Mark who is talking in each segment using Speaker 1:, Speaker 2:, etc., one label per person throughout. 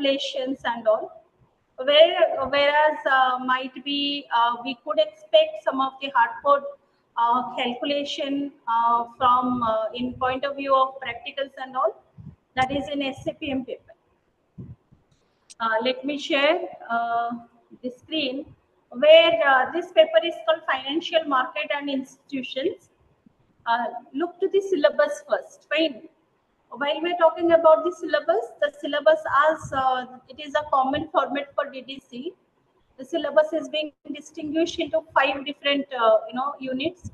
Speaker 1: calculations and all. Whereas might be we could expect some of the hardcore calculation from in point of view of practicals and all, that is in SAPM paper. Let me share the screen where this paper is called Financial Market and Institutions. Look to the syllabus first. Fine. While we're talking about the syllabus as it is a common format for DDC. The syllabus is being distinguished into 5 different units,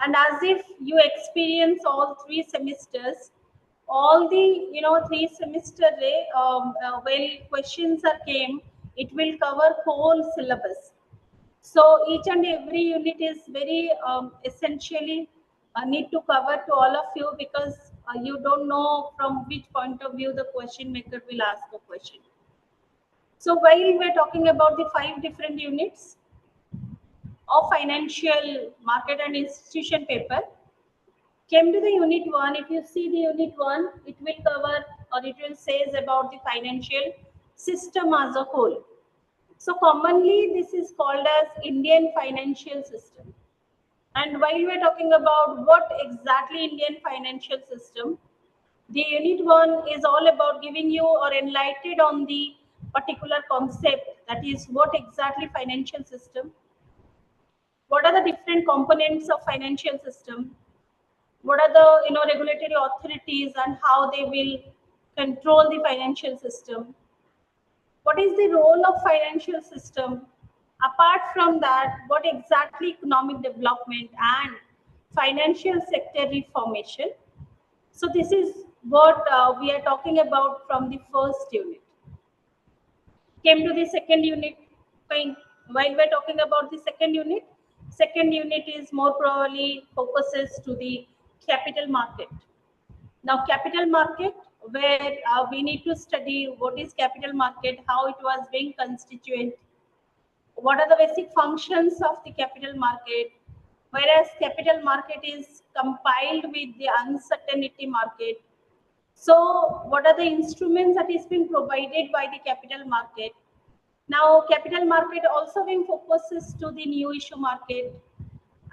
Speaker 1: and as if you experience all 3 semesters, all the 3 semester well questions are came, it will cover whole syllabus. So each and every unit is very essentially need to cover to all of you, because you don't know from which point of view the question maker will ask a question. So while we're talking about the 5 different units of financial market and institution paper, came to the unit 1. If you see the unit 1, it will cover, or it will says about the financial system as a whole. So commonly this is called as Indian financial system. And while we're talking about what exactly Indian financial system, the unit 1 is all about giving you or enlightened on the particular concept, that is what exactly financial system, what are the different components of financial system, what are the regulatory authorities and how they will control the financial system, what is the role of financial system, apart from that what exactly economic development and financial sector reformation. So this is what we are talking about from the first unit. Came to the second unit. Fine. While we're talking about the second unit is more probably focuses to the capital market. Now capital market, where we need to study what is capital market, how it was being constituent, what are the basic functions of the capital market, whereas capital market is compiled with the uncertainty market. So what are the instruments that is being provided by the capital market? Now capital market also being focuses to the new issue market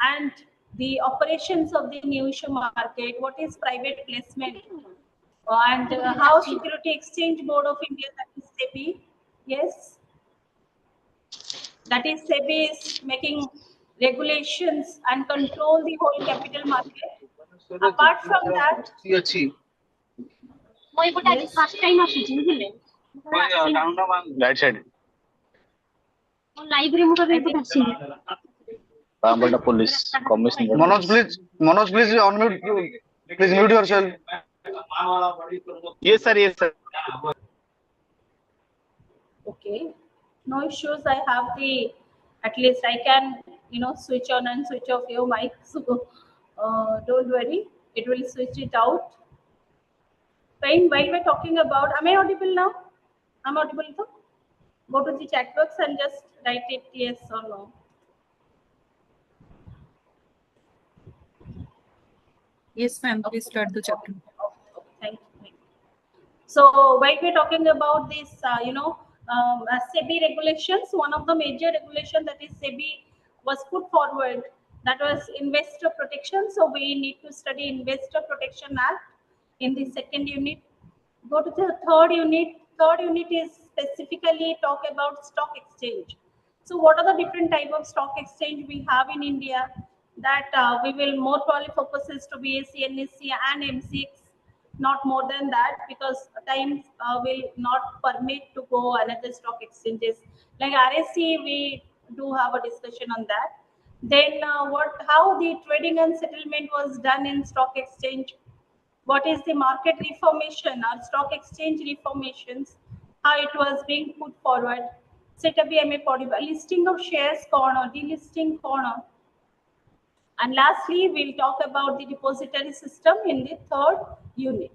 Speaker 1: and the operations of the new issue market, what is private placement, and how Security Exchange Board of India, that is SEBI, yes, that is SEBI is making regulations and control the whole capital market. Apart from that, yes,
Speaker 2: Right side. Police commissioner.
Speaker 3: Manoj, please unmute. Please mute yourself.
Speaker 2: Yes, sir. Yes, sir.
Speaker 1: okay, no issues. I have the, at least I can switch on and switch off your mic, so don't worry, it will switch it out. Fine. While we're talking about, am I audible now? I'm audible too. Go to the chat box and just write it yes or no.
Speaker 4: Yes, ma'am. Please start the chapter.
Speaker 1: Okay, thank you. So while we're talking about this, SEBI regulations, one of the major regulation that is SEBI was put forward, that was investor protection. So we need to study Investor Protection Act in the second unit. Go to the third unit. Third unit is specifically talk about stock exchange. So what are the different type of stock exchange we have in India? That we will more probably focuses to BSE, NSE and MCX, not more than that, because time will not permit to go another stock exchanges. Like RSE, we do have a discussion on that. Then how the trading and settlement was done in stock exchange, what is the market reformation or stock exchange reformations, how it was being put forward, set up a listing of shares corner, delisting corner. And lastly, we'll talk about the depository system in the third unit.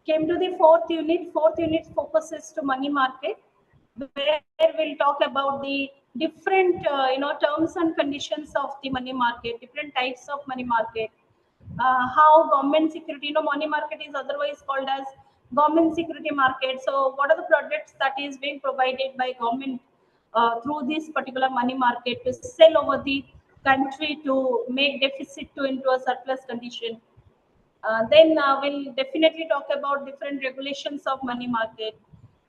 Speaker 1: Came to the fourth unit. Fourth unit focuses to money market, where we'll talk about the different terms and conditions of the money market, different types of money market, how government security, money market is otherwise called as government security market. So what are the products that is being provided by government through this particular money market to sell over the country to make deficit to into a surplus condition. Then we'll definitely talk about different regulations of money market.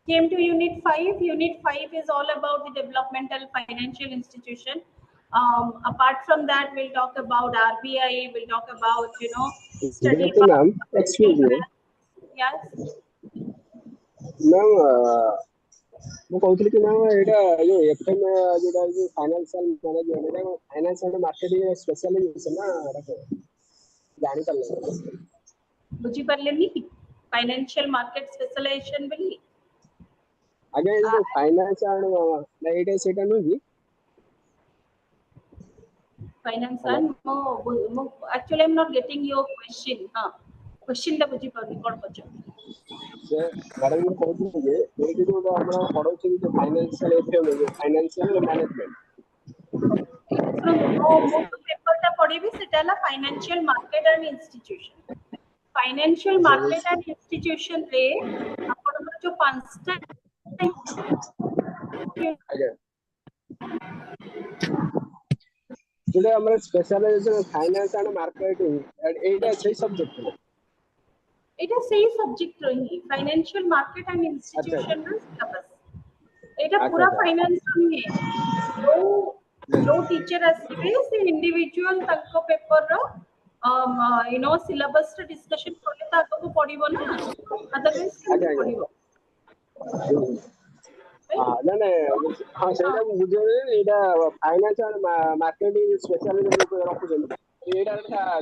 Speaker 1: Came to Unit 5. Unit 5 is all about the developmental financial institution. Apart from that, we'll talk about RBI. We'll talk about study
Speaker 5: Good ma'am. Excuse me.
Speaker 1: Yes.
Speaker 5: Ma'am, ମୁଁ କହୁଥିଲି କି ma'am ଏଇଟା ଯୋଉ FM ଯୋଉଟା ଯୋଉ financial management ଏଇଟା financial marketing specialisation ନା ଏଇଟା ଜାଣିପାରିଲେ
Speaker 1: ବୁଝିପାରିଲେନି କି ଫାଇନାନ୍ସିଆଲ ମାର୍କେଟ ସ୍ପେଶାଲାଇଜେସନ ବୋଲି?
Speaker 5: ଆଜ୍ଞା ଏଇ ଯୋଉ ଫାଇନାନ୍ସିଆଲ ନା ଏଇଟା ସେଇଟା ନୁହେଁ କି?
Speaker 1: ଫାଇନାନ୍ସିଆଲ ମୁଁ actually I'm not getting your question. question ଟା ବୁଝିପାରୁନି କ'ଣ ପଚାରୁଛନ୍ତି?
Speaker 5: ସେ ମ୍ୟାଡାମ ମୁଁ କହୁଥିଲି ଯେ ଏଇଠି ଯୋଉ ଆମର ପଢଉଛନ୍ତି ଯେ ଫାଇନାନ୍ସିଆଲ ଏଫଏମ୍ ଯୋଉ ଫାଇନାନ୍ସିଆଲ ମ୍ୟାନେଜମେଣ୍ଟ
Speaker 1: ମୁଁ ପେପରଟା ପଢିବି ସେଟା ହେଲା financial market and institution. Financial market and institution ରେ ଆପଣଙ୍କର ଯୋଉ ପାଞ୍ଚଟା
Speaker 5: ଆଜ୍ଞା ଯୋଉଟା ଆମର ସ୍ପେଶାଲାଇଜେସନ ଫାଇନାନ୍ସ ଆଣ୍ଡ ମାର୍କେଟିଂ ଏଇଟା ସେଇ ସବଜେକ୍ଟ ନା?
Speaker 1: এটা সেই সবজেক্ট রহি ফাইনান্সিয়াল মার্কেট এন্ড ইনস্টিটিউশন র সিলেবাস এটা পুরা ফাইনান্স নুহে जो टीचर আসবে সে ইন্ডিভিজুয়াল তাଙ୍କ পেপর র সিলেবাস টা ডিসকাশন করলে তা আগକୁ পড়িব না अदरवाइज পড়িব
Speaker 5: ନା ନା ହଁ ସେଇଟା ମୁଁ ବୁଝିଲି ଏଇଟା ଫାଇନାନ୍ସ ଆଣ୍ଡ ମାର୍କେଟିଂ ସ୍ପେଶାଲାଇଜେସନ ରଖୁଛନ୍ତି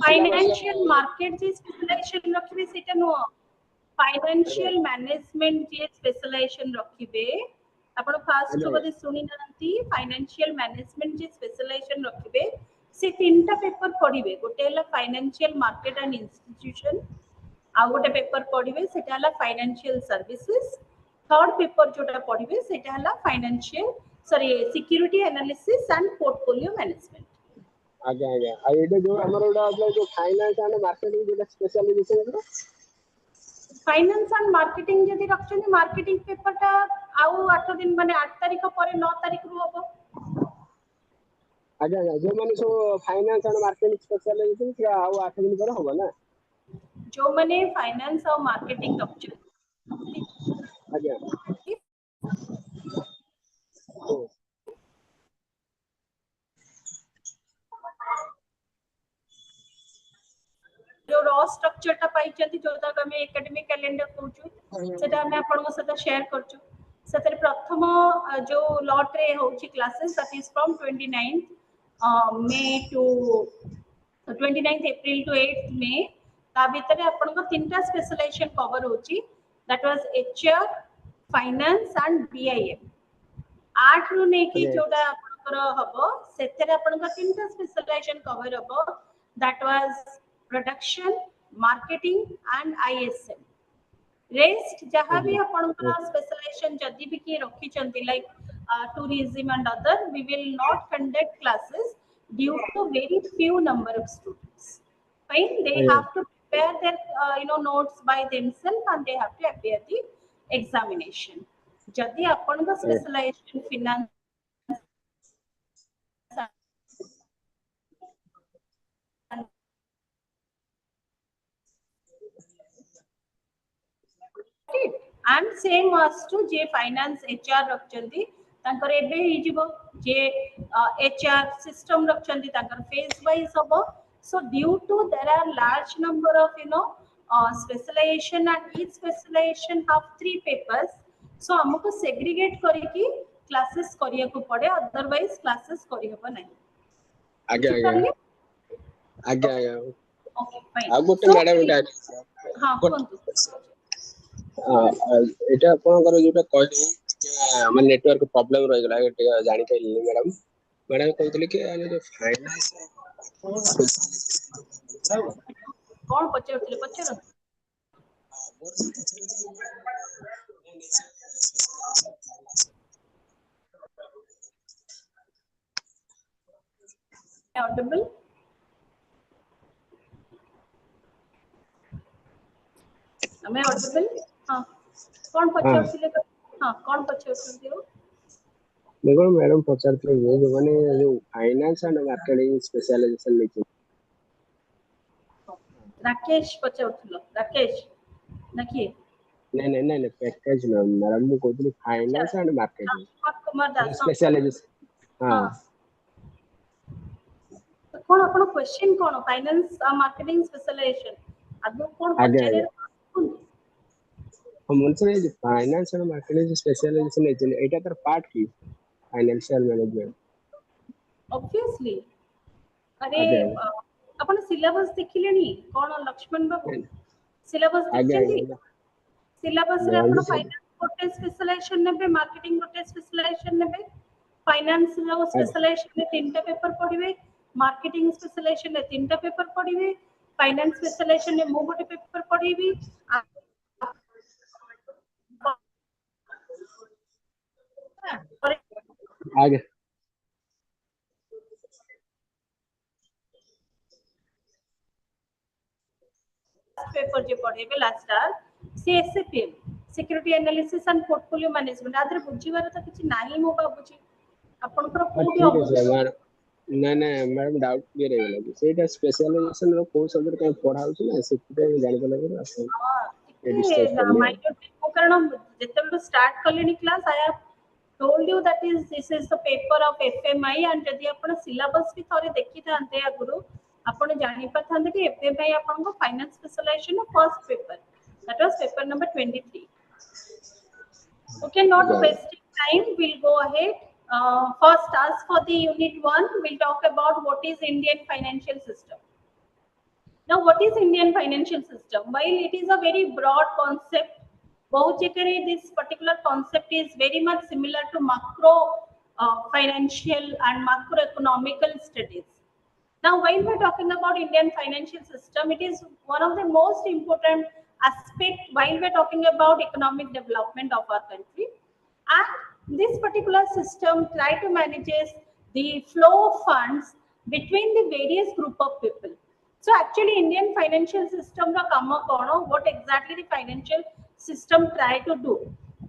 Speaker 1: फाइनेंशियल मार्केट जे स्पेशलाइजेशन रखिबे सेटा नो फाइनेंशियल मैनेजमेंट जे स्पेशलाइजेशन रखिबे आपण फास्ट बदे सुनी नांती फाइनेंशियल मैनेजमेंट जे स्पेशलाइजेशन रखिबे से तीनटा पेपर पढिबे गोटे हला फाइनेंशियल मार्केट एंड इंस्टीट्यूशन आ गोटे पेपर पढिबे सेटा हला फाइनेंशियल सर्विसेज थर्ड पेपर जोटा पढिबे सेटा हला financial security analysis and portfolio management.
Speaker 5: ଆଜ୍ଞା ଆଜ୍ଞା ଆଉ ଏଇଟା ଯୋଉ ଆମର ଗୋଟେ ଯୋଉ ଫାଇନାନ୍ସ ଆଣ୍ଡ ମାର୍କେଟିଂ ଯୋଉଟା ସ୍ପେଶାଲାଇଜେସନ
Speaker 1: फाइनेंस एंड मार्केटिंग जदि रखछनी मार्केटिंग पेपर टा आउ 8 दिन माने 8 तारिख परे 9 तारिख रु होबो.
Speaker 5: ଆଜ୍ଞା ଆଜ୍ଞା जो माने सो फाइनान्स एंड मार्केटिंग स्पेशालाइजेशन कि आउ 8 दिन पर होबो ना
Speaker 1: जो माने फाइनेंस और मार्केटिंग रखछन
Speaker 5: आज्ञा
Speaker 1: जो रॉ स्ट्रक्चर टा पाई चंती जोता हम एकेडमिक कैलेंडर कहूछु सेटा हम आपन साथ शेयर करछु सेतर प्रथम जो लॉट रे होछि classes that is from 29th May to 29th April to 8th May ता भीतर आपन को तीनटा स्पेशलाइजेशन कवर होछि that was HR finance and BIM 8 रु ने की जोटा आपनकर हबो सेतेरे आपनका तीनटा स्पेशलाइजेशन कवर हबो that was production marketing and ISM rest जहां भी आपनकर स्पेशलाइजेशन जदी भी के रखी चंती like tourism and other we will not conduct classes due to very few number of students fine they have to prepare their notes by themselves and they have to appear the examination जदी आपन का specialisation finance and same as to जे finance HR रखचंती तांकर एबे ही जीवो जे HR सिस्टम रखचंती तांकर फेज वाइज हबो so due to there are large number of specialization and each specialization have 3 papers so हमको segregate करके classes करिया को पड़े otherwise classes करिया को नहीं
Speaker 5: आज्ञा आज्ञा आज्ञा आज्ञा
Speaker 1: ओके फाइन
Speaker 5: आ गोटे मैडम
Speaker 1: हां कोंतु
Speaker 5: এটা ଆପଣଙ୍କର ଯୋଉଟା କହିଲେ ମାନେ ନେଟୱାର୍କ ପ୍ରୋବ୍ଲେମ ରହିଗଲା ଟିକେ ଜାଣି ପାରିଲିନି ମ୍ୟାଡାମ ମ୍ୟାଡାମ କହୁଥିଲେ କି ଆମେ ଯୋଉ ଫାଇନାନ୍ସ
Speaker 1: କଣ ପଚାରୁଥିଲେ ପଚାରନ୍ତୁ audible am I audible कौन पचारथिले हां कौन पचारथि हो
Speaker 5: देखो मैडम पचारथिले जो माने जो फाइनेंस एंड मार्केटिंग स्पेशलाइजेशन लेके
Speaker 1: राकेश पचारथिलो राकेश नकी
Speaker 5: नहीं नहीं नहीं पैकेज मैडम मु कहतली फाइनेंस एंड मार्केटिंग
Speaker 1: कुमार दास
Speaker 5: स्पेशलाइजेशन हां
Speaker 1: कौन अपन क्वेश्चन कौन फाइनेंस मार्केटिंग स्पेशलाइजेशन आदो कौन
Speaker 5: आगे
Speaker 1: पचारे
Speaker 5: हम मनसे फाइनेंस एंड मार्केटिंग स्पेशलाइजेशन लेके एटा तर पार्ट की फाइनेंशियल मैनेजमेंट
Speaker 1: ऑब्वियसली अरे
Speaker 5: आगे
Speaker 1: अपन सिलेबस देखिलेनी कौन लक्ष्मण बाबू सिलेबस
Speaker 5: आगे
Speaker 1: देखछन्ती सिलेबस रे अपन
Speaker 5: आगे
Speaker 1: फाइनेंस गोटे स्पेशलाइजेशन नेबे मार्केटिंग गोटे स्पेशलाइजेशन नेबे फाइनेंस रो स्पेशलाइजेशन रे तीनटा पेपर पढिबे मार्केटिंग स्पेशलाइजेशन रे तीनटा पेपर पढिबे फाइनेंस स्पेशलाइजेशन रे मो गोटे पेपर पढिबी
Speaker 5: आगे
Speaker 1: पेपर जे पढेबे लास्ट आर CSAPM security analysis and portfolio management आदर बुझिबार त किछि नाही मो बाबूजी अपन पर कोठी
Speaker 5: ठीक है सर मैडम ना ना मैडम डाउट क्लियर हो गला सेटा स्पेशलाइजेशन रो कोन सब्जेक्ट का पढ़ा होछि ना सेटा जानि पले पर आपण ए डिस्कस कर लिया
Speaker 1: माइक्रो कारण जेतेबे स्टार्ट करलेनी class I have told you that is this is the paper of FMI and जदि आपण सिलेबस भी थोरे देखि थांते आगुरु आपण जानि पथांते कि FMI आपण को finance specialisation first paper that was paper number 23 okay not wasting time we'll go ahead first as for the unit 1 we'll talk about what is Indian financial system. Now what is Indian financial system? While it is a very broad concept, this particular concept is very much similar to macro financial and macroeconomical studies. Now, while we're talking about Indian financial system, it is one of the most important aspect while we're talking about economic development of our country. And this particular system try to manages the flow of funds between the various group of people. So actually Indian financial system ra kama kono what exactly the financial system try to do.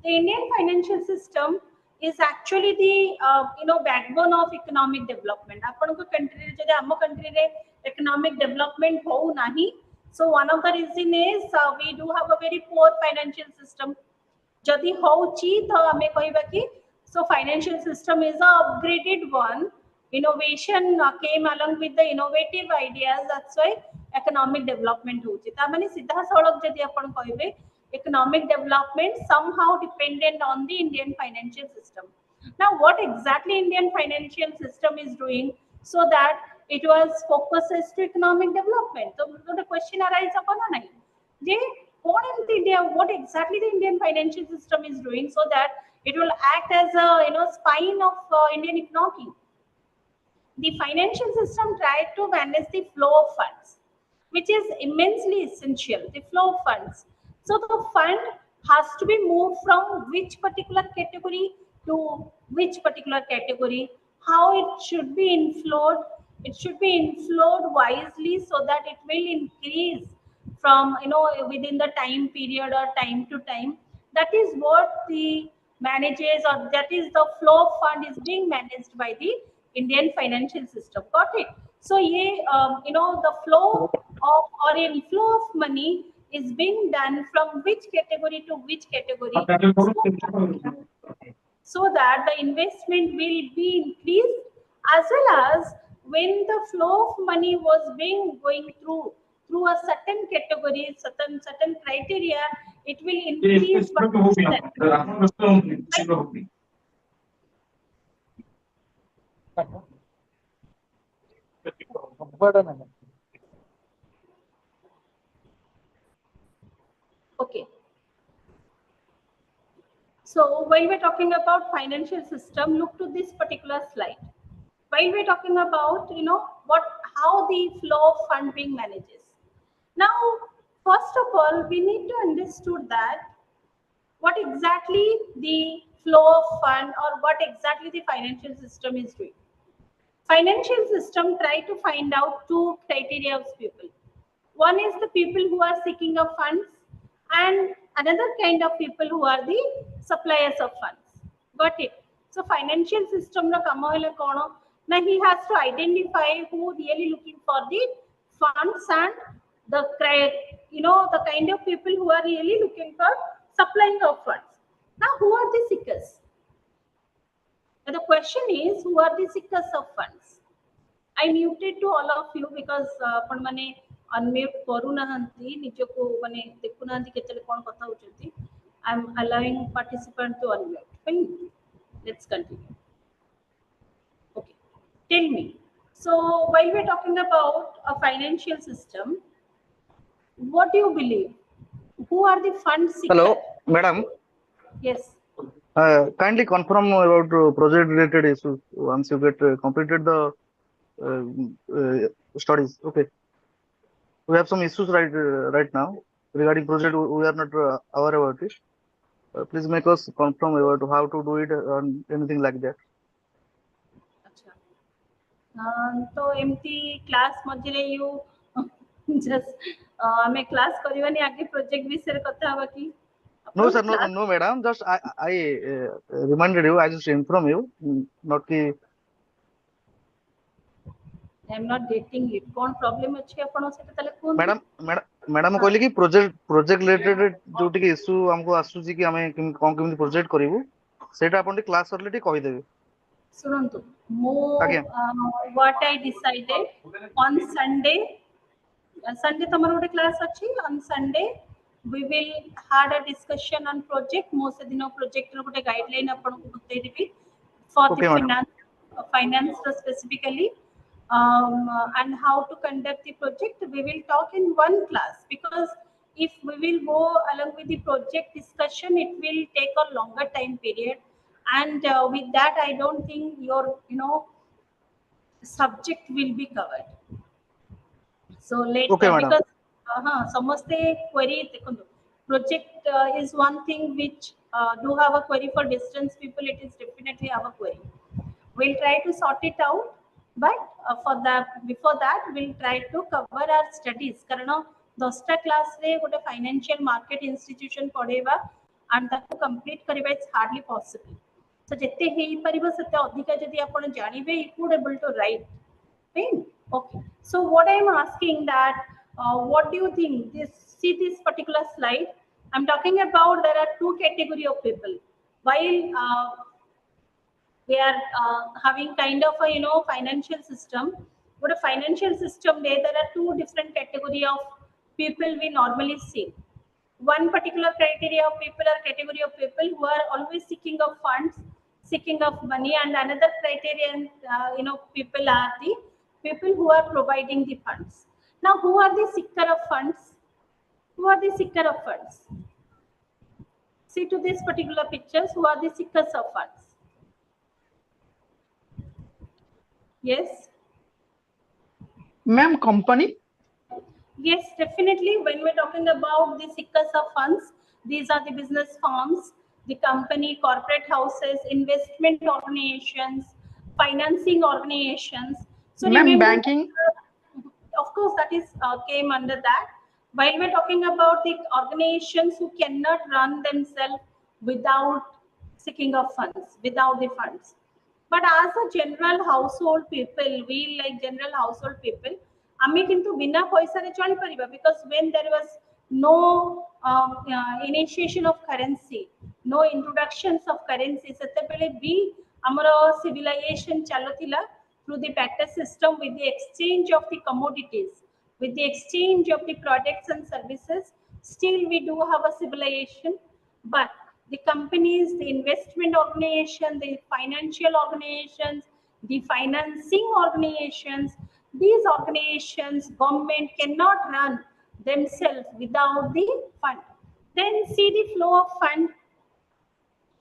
Speaker 1: The Indian financial system is actually the backbone of economic development. Apan ko country re jodi am country re economic development ho nahi, so one of the reason is we do have a very poor financial system. Jodi hochi to ame kahiba ki so financial system is a upgraded one. Innovation came along with the innovative ideas, that's why economic development hochi ta mane sidha salak jodi apan kahibe economic development somehow dependent on the Indian financial system. Now what exactly Indian financial system is doing so that it was focuses to economic development? So the question arises upon nahi je what exactly the Indian financial system is doing so that it will act as a spine of Indian economy. The financial system tried to manage the flow of funds, which is immensely essential, the flow of funds. So the fund has to be moved from which particular category to which particular category, how it should be inflowed. It should be inflowed wisely so that it will increase from within the time period or time to time. That is what the manages, or that is the flow of fund is being managed by the Indian financial system. Got it? So the flow of or inflow of money is being done from which category to which category, so that the investment will be increased, as well as when the flow of money was being going through a certain category, certain criteria, it will increase okay. So while we're talking about financial system, look to this particular slide. While we're talking about how the flow of fund being manages. Now first of all we need to understood that what exactly the flow of fund or what exactly the financial system is doing. Financial system try to find out two criteria of people. One is the people who are seeking of funds, and another kind of people who are the suppliers of funds. Got it? So financial system no kamo hele kono na he has to identify who really looking for the funds and the the kind of people who are really looking for supplying of funds. Now who are the seekers? Now the question is, who are the seekers of funds? I muted to all of you because आपण माने unmute करू नाहंती निजे को माने देखु नाहंती केतले कोन कथा होचंती. I am allowing participant to unmute. Fine. Let's continue. Okay. Tell me. So while we're talking about a financial system, what do you believe? Who are the fund seekers?
Speaker 3: Hello, madam.
Speaker 1: Yes.
Speaker 3: Kindly confirm about project related issues once you get completed the studies. Okay. We have some issues right now regarding project. We are not aware about it. Please make us confirm about how to do it and anything like that.
Speaker 1: अच्छा. तो एमती class मझे you just हमें class करवानी आगे project विषय कथा हवा की.
Speaker 3: No sir, no madam. Just I reminded you. I just inform you. Not ki.
Speaker 1: I am not getting it. कौन problem अच्छे अपन से तो तले कौन?
Speaker 3: मैडम कहले कि प्रोजेक्ट रिलेटेड जोटी के इशू हमको आसुची कि हमें कोन केमि प्रोजेक्ट करिवु सेटा अपन क्लास करले टी कहि देबे.
Speaker 1: सुनंतु मो what I decided on Sunday. Sunday तमरो गोटे क्लास अछि. On Sunday we will had a discussion on project. मो से दिनो प्रोजेक्ट रो गोटे गाइडलाइन अपन को बतै देबी for the finance specifically. And how to conduct the project, we will talk in one class, because if we will go along with the project discussion, it will take a longer time period, and with that I don't think your subject will be covered. So later, because samaste query dekhantu, project is one thing which do have a query. For distance people, it is definitely have a query. We'll try to sort it out. But before that we'll try to cover our studies. कारण 10टा class रे गोटे financial market institution पढेबा and ताको complete करबा is hardly possible. सो जते हेई परिबो सते अधिका जदी आपण जानिबे you could able to write. Fine. Okay. So what I am asking that what do you think? See this particular slide. I'm talking about there are two category of people. While we are having kind of a financial system. But a financial system there are two different category of people we normally see. One particular criteria of people are category of people who are always seeking of funds, seeking of money, and another criterion people are the people who are providing the funds. Now who are the seeker of funds? Who are the seeker of funds? See to this particular pictures, who are the seekers of funds? Yes.
Speaker 6: Ma'am, company?
Speaker 1: Yes, definitely. When we're talking about the seekers of funds, these are the business firms, the company, corporate houses, investment organizations, financing organizations. So
Speaker 6: Ma'am, banking?
Speaker 1: Of course, that is came under that. While we're talking about the organizations who cannot run themselves without seeking of funds, without the funds. But as a general household people, we like general household people, आमे किंतु बिना पैसा रे चली परिबा, because when there was no initiation of currency, no introductions of currency, सेते बेले भी हमरो civilization चलतिला through the barter system, with the exchange of the commodities, with the exchange of the products and services. Still we do have a civilization, but the companies, the investment organization, the financial organizations, the financing organizations, these organizations, government cannot run themselves without the fund. Then see the flow of fund.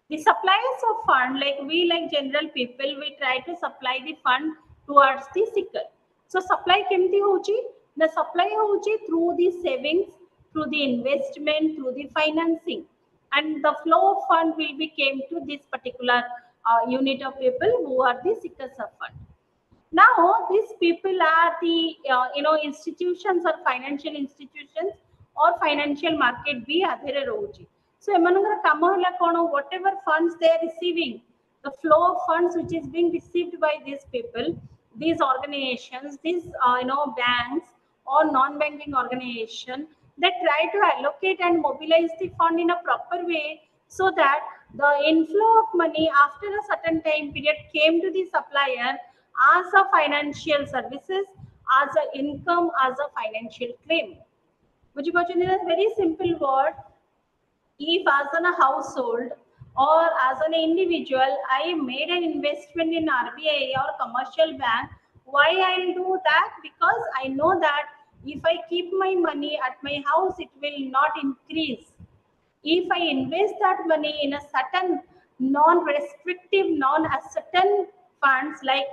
Speaker 1: The suppliers of fund, like general people, we try to supply the fund towards the seeker. So supply kemti hochi? The supply hochi through the savings, through the investment, through the financing. And the flow of fund will be came to this particular unit of people who are the seekers of fund. Now these people are the institutions or financial institutions or financial market भी आधेरे रहुची. So एमानकर काम होला कोन, whatever funds they are receiving, the flow of funds which is being received by these people, these organizations, these banks or non-banking organization, they try to allocate and mobilize the fund in a proper way so that the inflow of money after a certain time period came to the supplier as a financial services, as a income, as a financial claim. Which is a very simple word. If as a household or as an individual I made an investment in RBI or commercial bank, why I'll do that? Because I know that if I keep my money at my house, it will not increase. If I invest that money in a certain non-restrictive, non-certain funds, like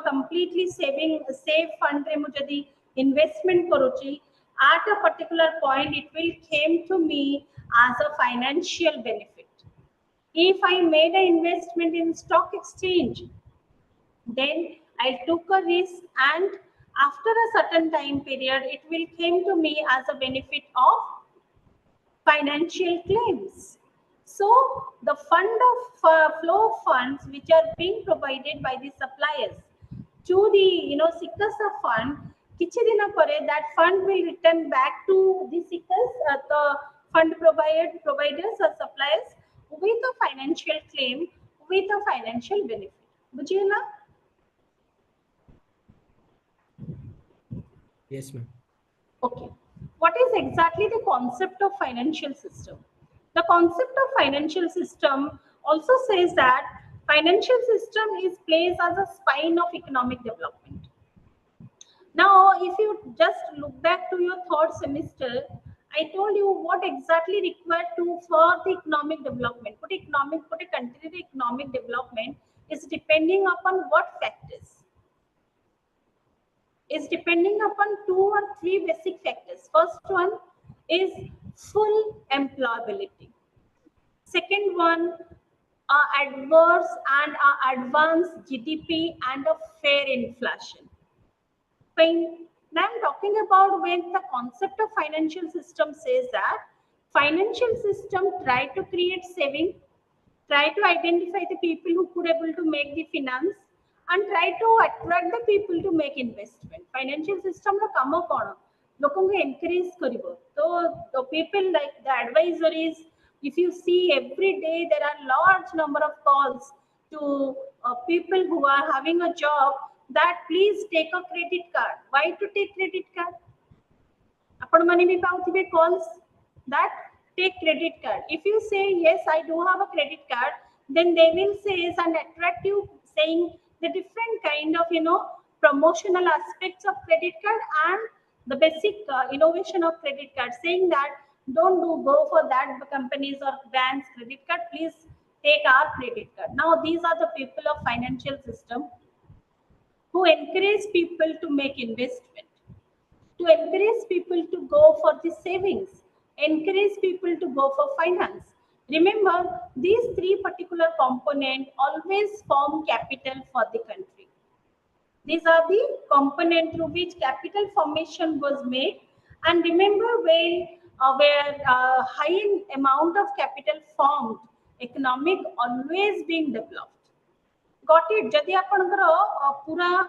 Speaker 1: completely save fund re mujhe di investment karuchi, at a particular point it will came to me as a financial benefit. If I made an investment in stock exchange, then I took a risk, and after a certain time period it will came to me as a benefit of financial claims. So the fund of flow of funds which are being provided by the suppliers to the SICASA fund, kichi dina pare that fund will return back to the SICAS, the fund providers or suppliers with a financial claim, with a financial benefit. Bujhiye na?
Speaker 6: Yes, ma'am.
Speaker 1: Okay. What is exactly the concept of financial system? The concept of financial system also says that financial system is placed as a spine of economic development. Now, if you just look back to your third semester, I told you what exactly required for the economic development. Put a country economic development is depending upon what factors? Is depending upon 2 or 3 basic factors. First one is full employability. Second one, adverse and advanced GDP and a fair inflation. Now I'm talking about when the concept of financial system says that financial system try to create saving, try to identify the people who could able to make the finance, and try to attract the people to make investment. Financial system ro kamo kono lokon ko encourage karibo. So the people, like the advisories, if you see every day there are large number of calls to people who are having a job that please take a credit card. Why to take credit card? Apan mane bhi pauthibe calls that take credit card. If you say yes, I do have a credit card, then they will say and attract you, saying the different kind of promotional aspects of credit card and the basic innovation of credit card, saying that don't go for that companies or banks credit card, please take our credit card. Now these are the people of financial system who encourage people to make investment, to encourage people to go for the savings, encourage people to go for finance. Remember, these 3 particular components always form capital for the country. These are the components through which capital formation was made. And remember, where high amount of capital formed, economic always being developed. Got it? Jadi apanଙ୍କର pura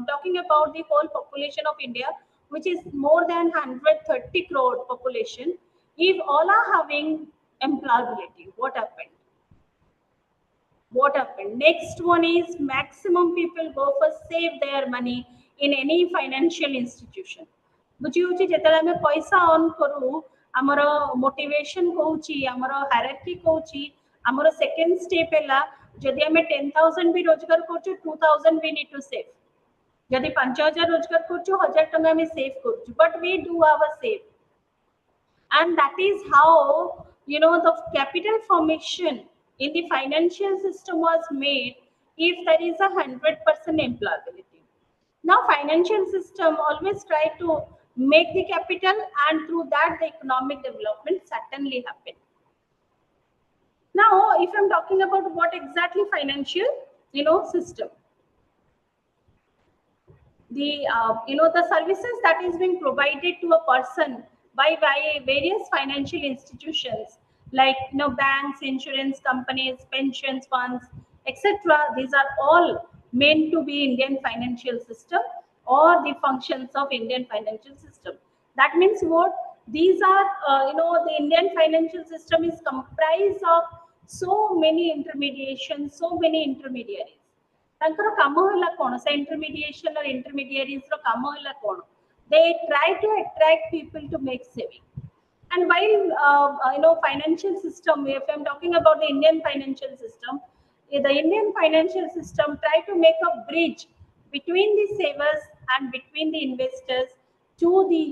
Speaker 1: talking about the whole population of India, which is more than 130 crore population. If all are having employability, what happened? What happened? Next one is maximum people go for save their money in any financial institution. बुझी जेतले हमें पैसा on करू हमर motivation कहूची हमर hierarchy कहूची हमर second step हैला जदि हमें 10,000 भी रोजगार करछु 2,000 we need to save. जदि 5,000 रोजगार करछु 1,000 टंका हमें save करछु, but we do our save. And that is how the capital formation in the financial system was made if there is 100% employability. Now financial system always try to make the capital, and through that the economic development certainly happen. Now if I'm talking about what exactly financial system, the the services that is being provided to a person by various financial institutions like banks, insurance companies, pensions funds, etc. These are all meant to be Indian financial system or the functions of Indian financial system. That means what? These are, the Indian financial system is comprised of so many intermediations, so many intermediaries. ତାଙ୍କର କାମ ହେଲା କ'ଣ? ସେ intermediation or intermediaries ର କାମ ହେଲା କ'ଣ? They try to attract people to make saving. And while financial system, if I'm talking about the Indian financial system, the Indian financial system try to make a bridge between the savers and between the investors to the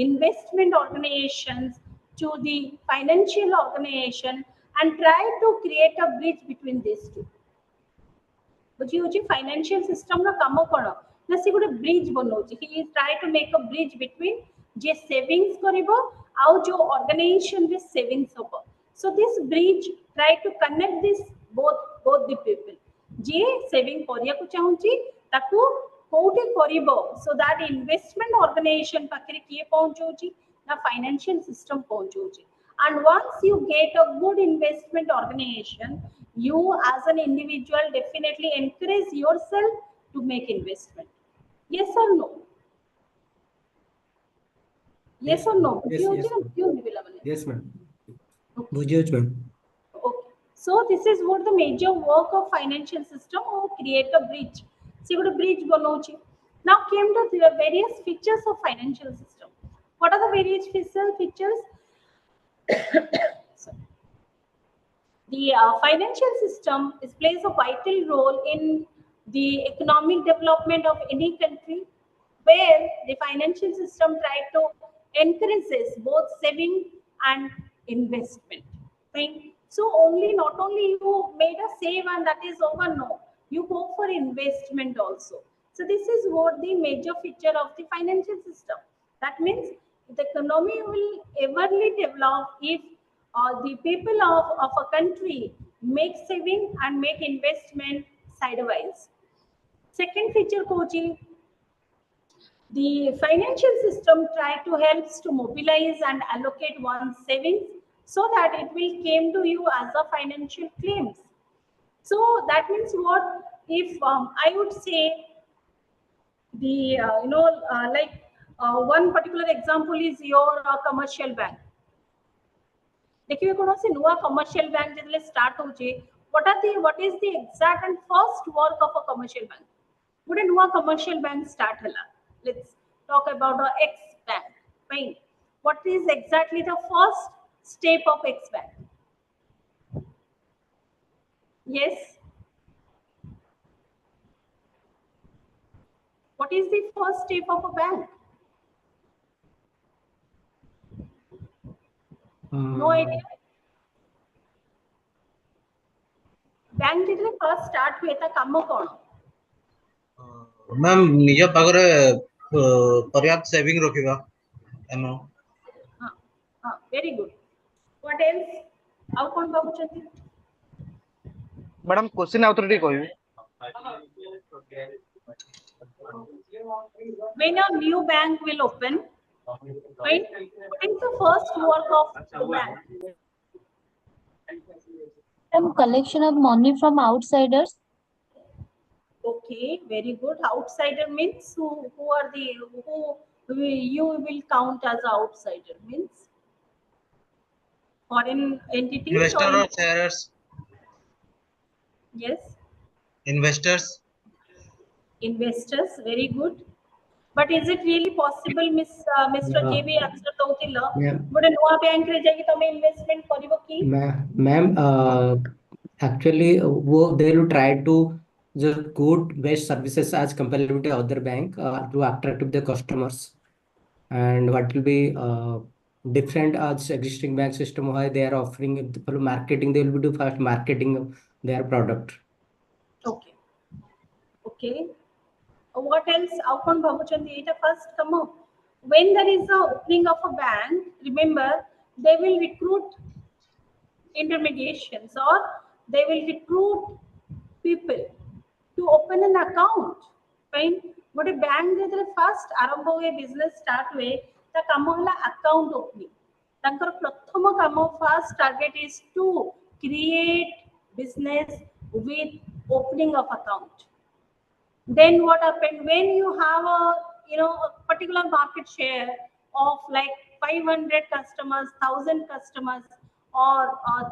Speaker 1: investment organizations, to the financial organization, and try to create a bridge between these two. बुझी होची financial system रो काम कोन ना से गोटे bridge बनौची he try to make a bridge between जे savings करिवो आउ जो ऑर्गेनाइजेशन रे सेविंग्स होबो. So this bridge try to connect this both the people जे सेविंग करिया को चाहूची ताकू कोठे करिवो सो दैट इन्वेस्टमेंट ऑर्गेनाइजेशन पाखरे किए पहुंचौची ना फाइनेंशियल सिस्टम पहुंचौची. And once you get a good investment organization, you as an individual definitely encourage yourself to make investment. Yes or no? Yes or no?
Speaker 6: Yes, ma'am. Okay.
Speaker 1: So this is what the major work of financial system or create a bridge. See what a bridge banauchi. Now came to the various features of financial system. What are the various features? The financial system plays a vital role in the economic development of any country, where the financial system try to encourages both saving and investment. Right? So not only you made a save and that is over, no, you go for investment also. So this is what the major feature of the financial system. That means the economy will everly develop if the people of a country make saving and make investment sidewise. Second feature, Koji, the financial system try to helps to mobilize and allocate one's savings so that it will came to you as a financial claims. So that means what? If I would say the one particular example is your commercial bank. देखिए कौन से नुआ commercial bank जब start होचे, what is the exact and first work of a commercial bank? Would a नुआ commercial bank start हला? Let's talk about a X bank. Fine. What is exactly the first step of X bank? Yes. What is the first step of a bank? No idea. Bank जितने first start हुए था काम कौन?
Speaker 7: Ma'am निज पागरे पर्याप्त saving रखिबा एनो.
Speaker 1: हाँ, very good. What else? आउ कौन बाबूचंदी?
Speaker 3: मैडम क्वेश्चन आउथरिटी कहबी.
Speaker 1: When a new bank will open, right? What is the first work of the bank?
Speaker 8: Some collection of money from outsiders.
Speaker 1: Okay, very good. Outsider means who are the who you will count as outsider means foreign entities.
Speaker 7: Investor or sharers?
Speaker 1: Yes.
Speaker 7: Investors.
Speaker 1: Investors, very good. But is it really possible, Mr. JB answer doutila? But no bank रे जाके तमे investment करिवो की?
Speaker 6: Ma'am, actually, they will try to just good best services as compared to the other bank to attract the customers. And what will be different as existing bank system why they are offering for marketing, they will be do first marketing of their product.
Speaker 1: Okay. Okay. What else? How can Babuchandi it first come up? When there is a opening of a bank, remember they will recruit intermediations or they will recruit people to open an account. Fine. But a bank that first आरंभ हुए business start हुए ता काम होला account opening तांकर प्रथम काम first target is to create business with opening of account. Then what happened when you have a particular market share of like 500 customers, 1000 customers, or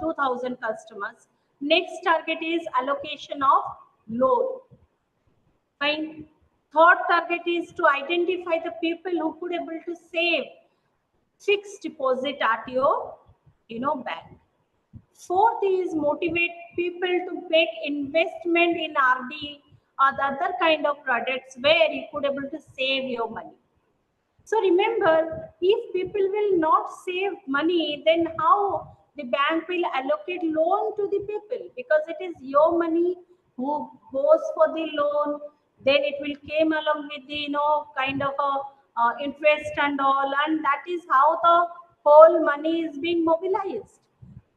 Speaker 1: 2000 customers, next target is allocation of loan. Fine. Third target is to identify the people who could able to save fixed deposit at your bank. Fourth is motivate people to make investment in RD or the other kind of products where you could able to save your money. So remember, if people will not save money, then how the bank will allocate loan to the people? Because it is your money who goes for the loan, then it will came along with the kind of a interest and all, and that is how the whole money is being mobilized.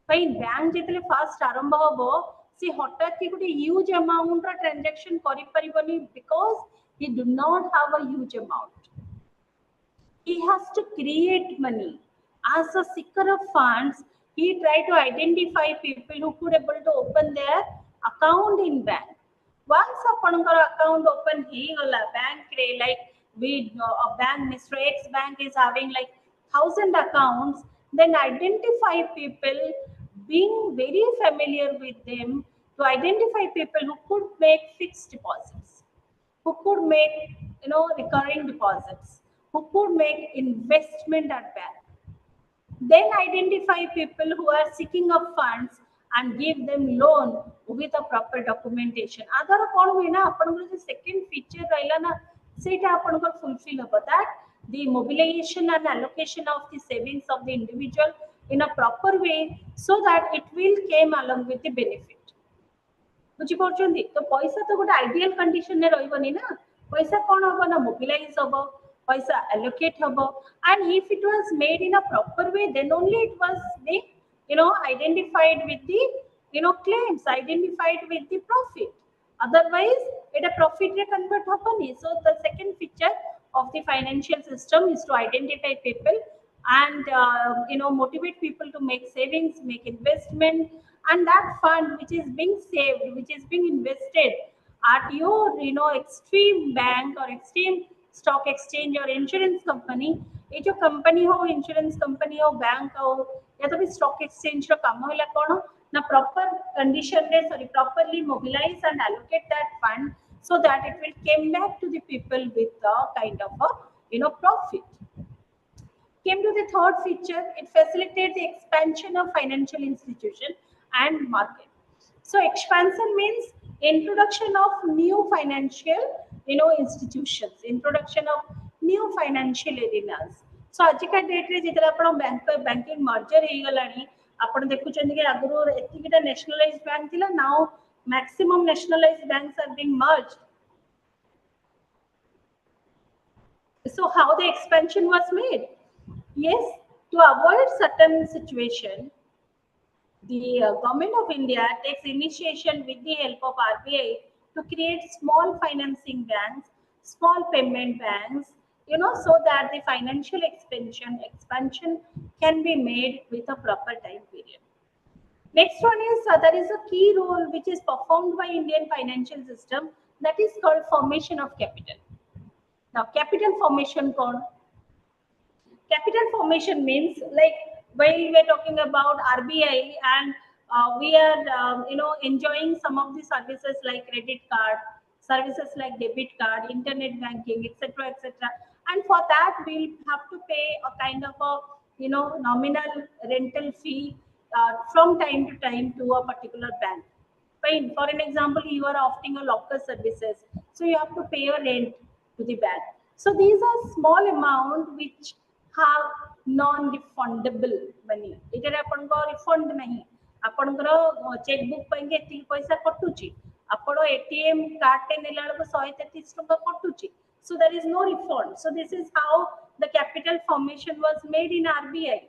Speaker 1: Fine. Bank जेतले first आरंभ होबो से हठात की गुटे huge amount रा transaction करि परिबनी because he do not have a huge amount. He has to create money. As a seeker of funds, he try to identify people who could able to open their account in bank. Once apanଙ୍କର account open he gala bank रे like with a bank, Mr. X bank is having like 1000 accounts, then identify people being very familiar with them to identify people who could make fixed deposits, who could make recurring deposits, who could make investment at bank. Then identify people who are seeking of funds and give them loan with a proper documentation. Other kon hoy na apanଙ୍କର J second feature रहला ना सेटा apanଙ୍କର fulfill होबो that the mobilization and allocation of the savings of the individual in a proper way so that it will came along with the benefit. बुझी पड़छन्ती तो पैसा तो गोटे ideal condition ने रहबनी ना पैसा कोन होबो ना मोबिलाइज होबो पैसा allocate होबो and if it was made in a proper way then only it was being identified with the claims, identified with the profit. Otherwise it a profit re convert hapani. So the second feature of the financial system is to identify people and motivate people to make savings, make investment, and that fund which is being saved, which is being invested at your extreme bank or extreme stock exchange or insurance company. ये जो company हो, insurance company हो, bank हो या तो भी stock exchange रो काम होला कोन ना प्रॉपर कंडीशन रे properly mobilize and allocate that fund so that it will came back to the people with a kind of a profit. Came to the third feature, it facilitates the expansion of financial institution and market. So expansion means introduction of new financial institutions, introduction of new financial arenas. So आजिका date रे जेतला आपण banking merger हे गलानी आपण देखुचंदी कि आगरो एतिकिटा nationalised bank थिला, now maximum nationalised banks are being merged. So how the expansion was made? Yes, to avoid certain situation, the government of India takes initiation with the help of RBI to create small financing banks, small payment banks, so that the financial expansion can be made with a proper time period. Next one is there is a key role which is performed by Indian financial system, that is called formation of capital. Now, capital formation Capital formation means like while we are talking about RBI and we are enjoying some of the services like credit card, services like debit card, internet banking, etc., etc. And for that we'll have to pay a kind of a nominal rental fee from time to time to a particular bank. Fine. For an example, you are offering a locker services, so you have to pay a rent to the bank. So these are small amount which have non-refundable money. इधर अपन को refund नहीं, अपन को checkbook पाएंगे इतनी पैसा कटुची, अपन ATM card ते नेला लोग 133 टका कटुची. So there is no refund. So this is how the capital formation was made in RBI.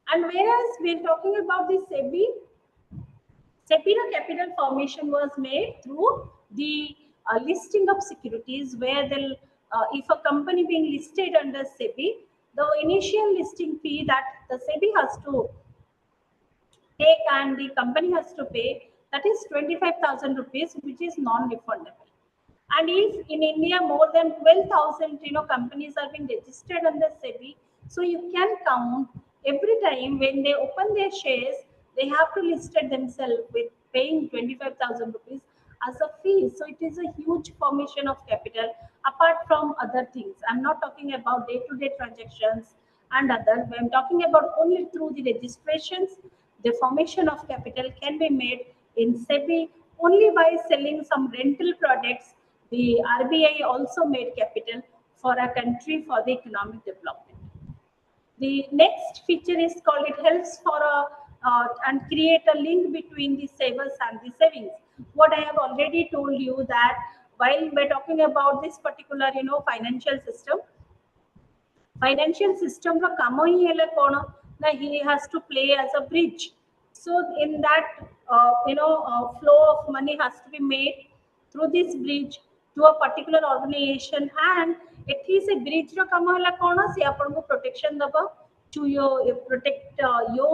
Speaker 1: And whereas we are talking about the SEBI capital formation was made through the listing of securities, where if a company being listed under SEBI, the initial listing fee that the SEBI has to take and the company has to pay, that is 25,000 rupees, which is non-refundable. And if in India more than 12,000 companies are being registered under SEBI, so you can count every time when they open their shares, they have to list it themselves with paying 25,000 rupees as a fee. So it is a huge formation of capital apart from other things. I'm not talking about day-to-day transactions and other. I'm talking about only through the registrations, the formation of capital can be made in SEBI only by selling some rental products. The RBI also made capital for a country for the economic development. The next feature is called, it helps for and create a link between the savers and the savings. What I have already told you that while we're talking about this particular financial system ର କାମ ହିଁ ହେଲେ କ'ଣ ନା he has to play as a bridge. So in that flow of money has to be made through this bridge to a particular organization, and it is a bridge ର କାମ ହେଲା କ'ଣ ସେ ଆପଣଙ୍କୁ protection ଦବ to protect you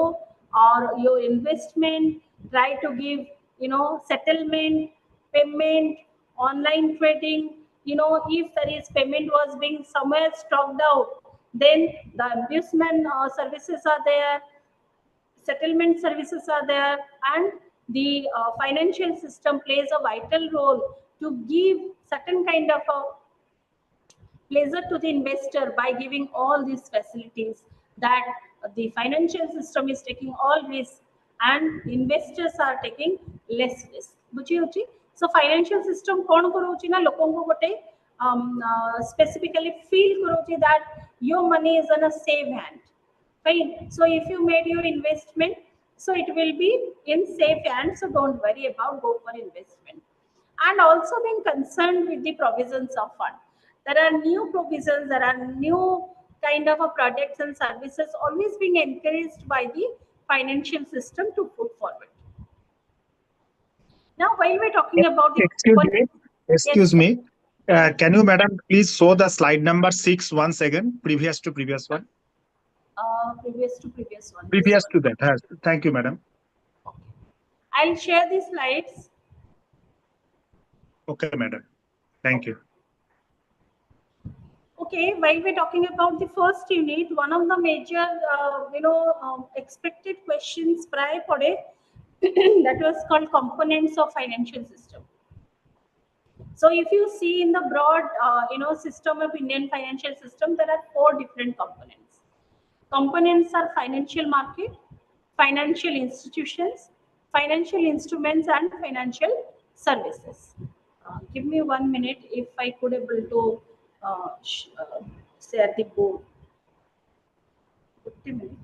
Speaker 1: or your investment, try to give settlement, payment, online trading. If there is payment was being somewhere stocked out, then the ombudsman services are there, settlement services are there, and the financial system plays a vital role to give certain kind of a pleasure to the investor by giving all these facilities, that the financial system is taking all risk and investors are taking less risk. बुझी होची? So financial system कौन करोची ना लोगों को गोटे specifically feel करोची that your money is in a safe hand. Fine. So if you made your investment, so it will be in safe hands, so don't worry about go for investment. And also being concerned with the provisions of fund. There are new provisions, there are new kind of a products and services always being encouraged by the financial system to put forward. Now, while we're talking about the
Speaker 9: Excuse me. Can you, madam, please show the slide number 6 once again, previous to previous one?
Speaker 1: Previous to previous one.
Speaker 9: Previous to that. Thank you, madam.
Speaker 1: Okay. I'll share the slides.
Speaker 9: Okay, madam. Thank you.
Speaker 1: Okay, while we're talking about the first unit, one of the major, expected questions prior pade that was called components of financial system. So if you see in the broad, system of Indian financial system, there are 4 different components. Components are financial market, financial institutions, financial instruments, and financial services. Give me 1 minute if I could able to share the board. 50 minutes.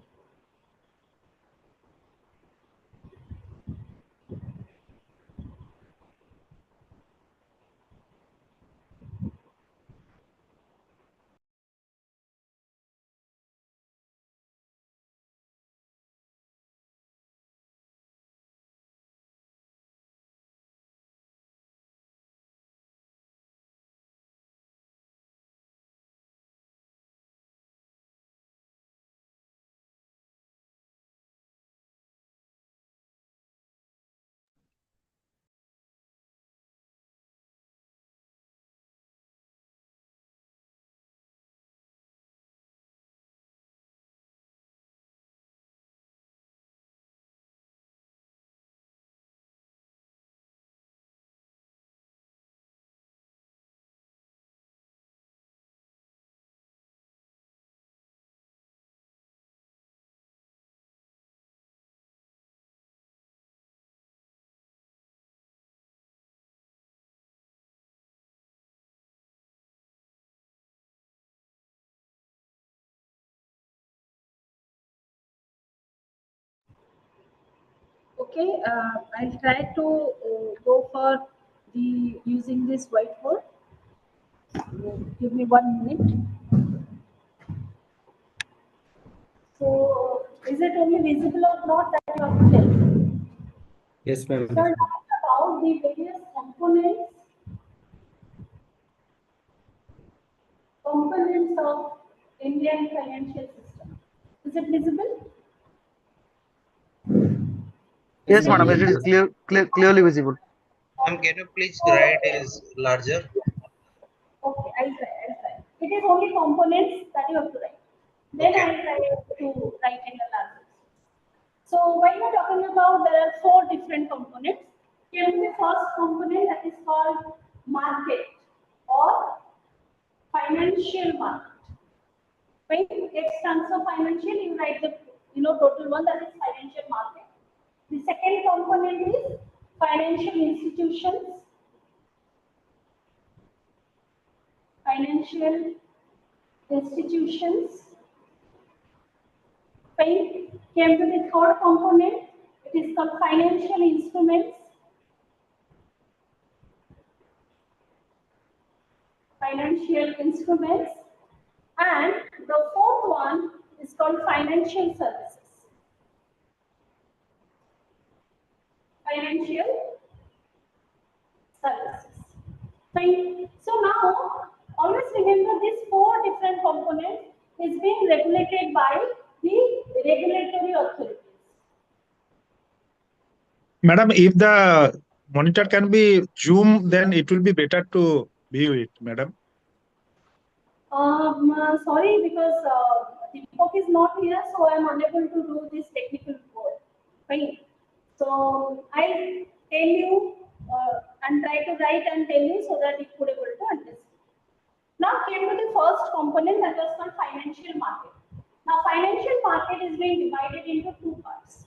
Speaker 1: Okay, I'll try to go for the using this whiteboard. Give me 1 minute. So, is it only visible or not? That you have to tell me.
Speaker 6: Yes, ma'am.
Speaker 1: So, now about the various components of Indian financial system. Is it visible?
Speaker 3: Yes, madam, it is clearly visible.
Speaker 7: Ma'am, can you please write is larger?
Speaker 1: Okay, I'll try. It is only components that you have to write. Then
Speaker 7: Okay.
Speaker 1: I'll try to write in the larger. So when you're talking about, there are 4 different components. Here is the first component that is called market or financial market. When X stands for financial, you write the total one, that is financial market. The second component is financial institutions. Financial institutions. When came to the third component, it is called financial instruments. Financial instruments. And the fourth one is called financial services. Financial services. Fine. So now, always remember these 4 different components is being regulated by the regulatory authorities.
Speaker 9: Madam, if the monitor can be zoom, then it will be better to view it, madam.
Speaker 1: Sorry, because Deepak is not here, so I am unable to do this technical work. Fine. So I'll tell you and try to write and tell you so that you could able to understand. Now came to the first component, that was called financial market. Now financial market is being divided into 2 parts.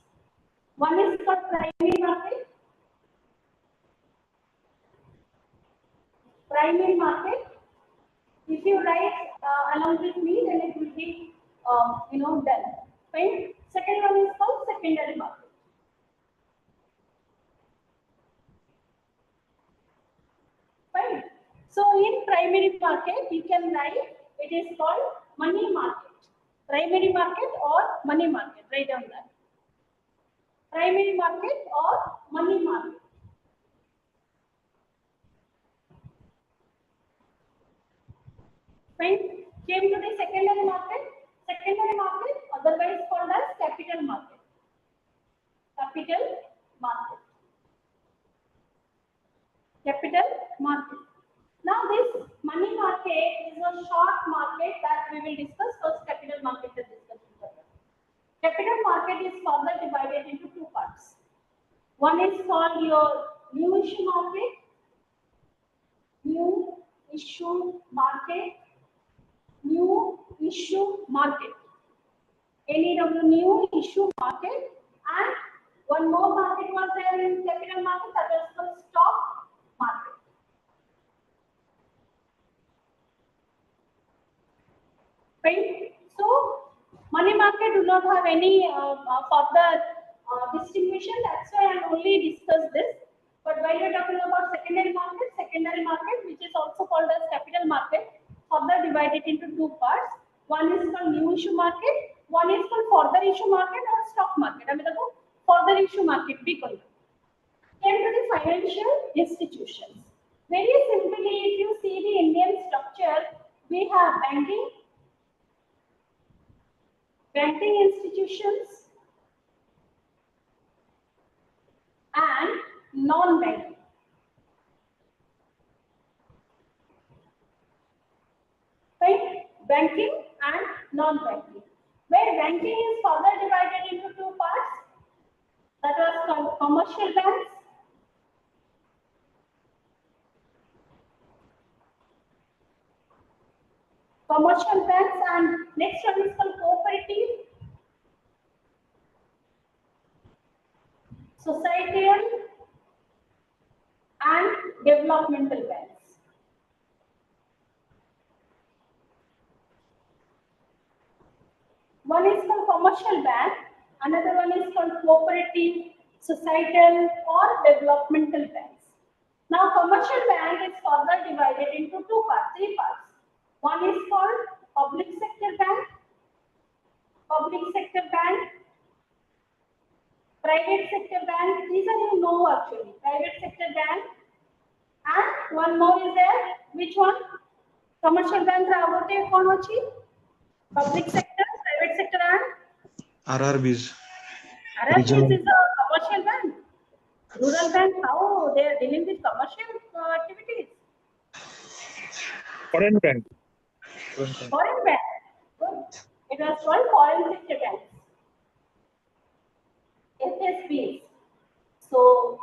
Speaker 1: One is called primary market. Primary market. If you write along with me, then it will be done. Fine. Second one is called secondary market. Fine. So in primary market, you can write it is called money market. Primary market or money market. Write down that. Primary market or money market. Fine. Came to the secondary market. Secondary market, otherwise called as capital market. Capital market. Capital market. Now this money market is a short market that we will discuss. First, capital market is discussed. Capital market is further divided into 2 parts. One is called your new issue market. New issue market. New issue market. NEW, new issue market. And one more market was there in capital market, that is called stock market. Right? So money market do not have any further distinction. That's why I only discuss this. But while we're talking about secondary market, which is also called as capital market, further divided into 2 parts. One is called new issue market. One is called further issue market or stock market. I mean, the further issue market we call it. Came to the financial institutions. Very simply, if you see the Indian structure, we have banking institutions and non-banking. Right? Banking and non-banking. Where banking is further divided into 2 parts, that was called commercial banks and next one is called cooperative, societal and developmental banks. One is called commercial bank, another one is called cooperative, societal or developmental banks. Now commercial bank is further divided into 3 parts. One is called public sector bank, private sector bank. These are you know actually. Private sector bank, and one more is there. Which one? Commercial bank ra agote kon achi? Public sector, private sector, and
Speaker 9: RRBs.
Speaker 1: RRBs is a commercial bank. Rural bank, how they are dealing with commercial activities?
Speaker 9: Foreign bank.
Speaker 1: Foreign bank. Good. It was called foreign sector banks. FSBs. So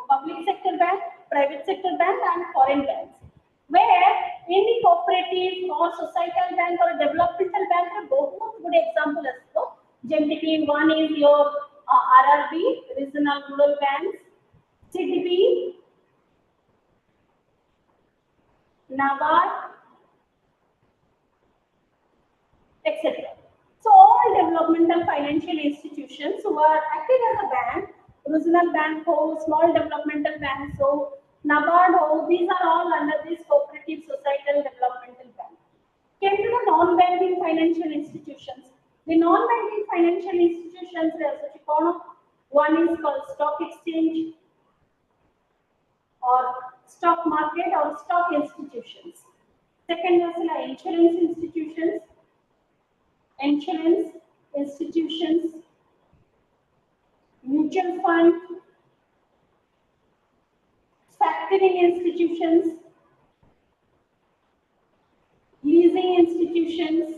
Speaker 1: public sector bank, private sector bank, and foreign banks. Where any cooperative or societal bank or developmental bank are both good example as well. Generally, one is your RRB, regional rural banks, CDB, NABARD, etc. So all developmental financial institutions who are acting as a bank, regional bank ho, small developmental banks ho, NABARD ho, these are all under this cooperative societal developmental bank. Came to the non-banking financial institutions. The non-banking financial institutions, one is called stock exchange or stock market or stock institutions. Second was insurance institutions, mutual fund, factoring institutions, leasing institutions,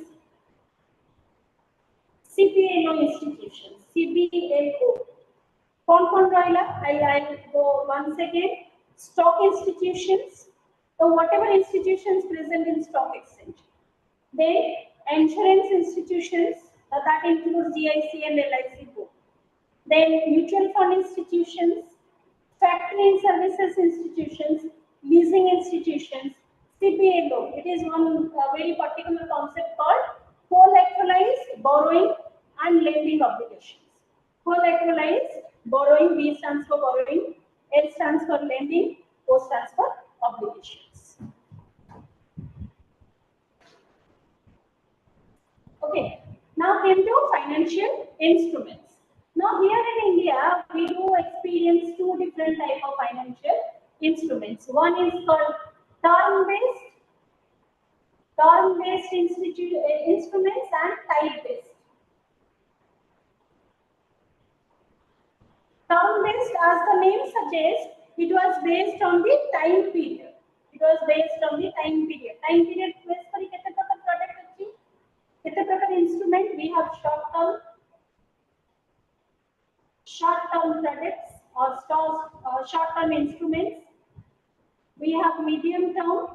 Speaker 1: CPLO institutions, CBLO. I'll go once again. Stock institutions, so whatever institutions present in stock exchange. Then insurance institutions, that includes GIC and LIC both. Then mutual fund institutions, factoring services institutions, leasing institutions, CPLO. It is one very particular concept called collateralized borrowing and lending obligations. Collateralized borrowing, B stands for borrowing, L stands for lending, O stands for obligations. Okay, now came to financial instruments. Now here in India, we do experience two different type of financial instruments. One is called term-based instruments and type-based. Term-based, as the name suggests, it was based on the time period. Time period based kari kete prakar product achi, kete prakar instrument. We have short-term products or short-term instruments. We have medium-term,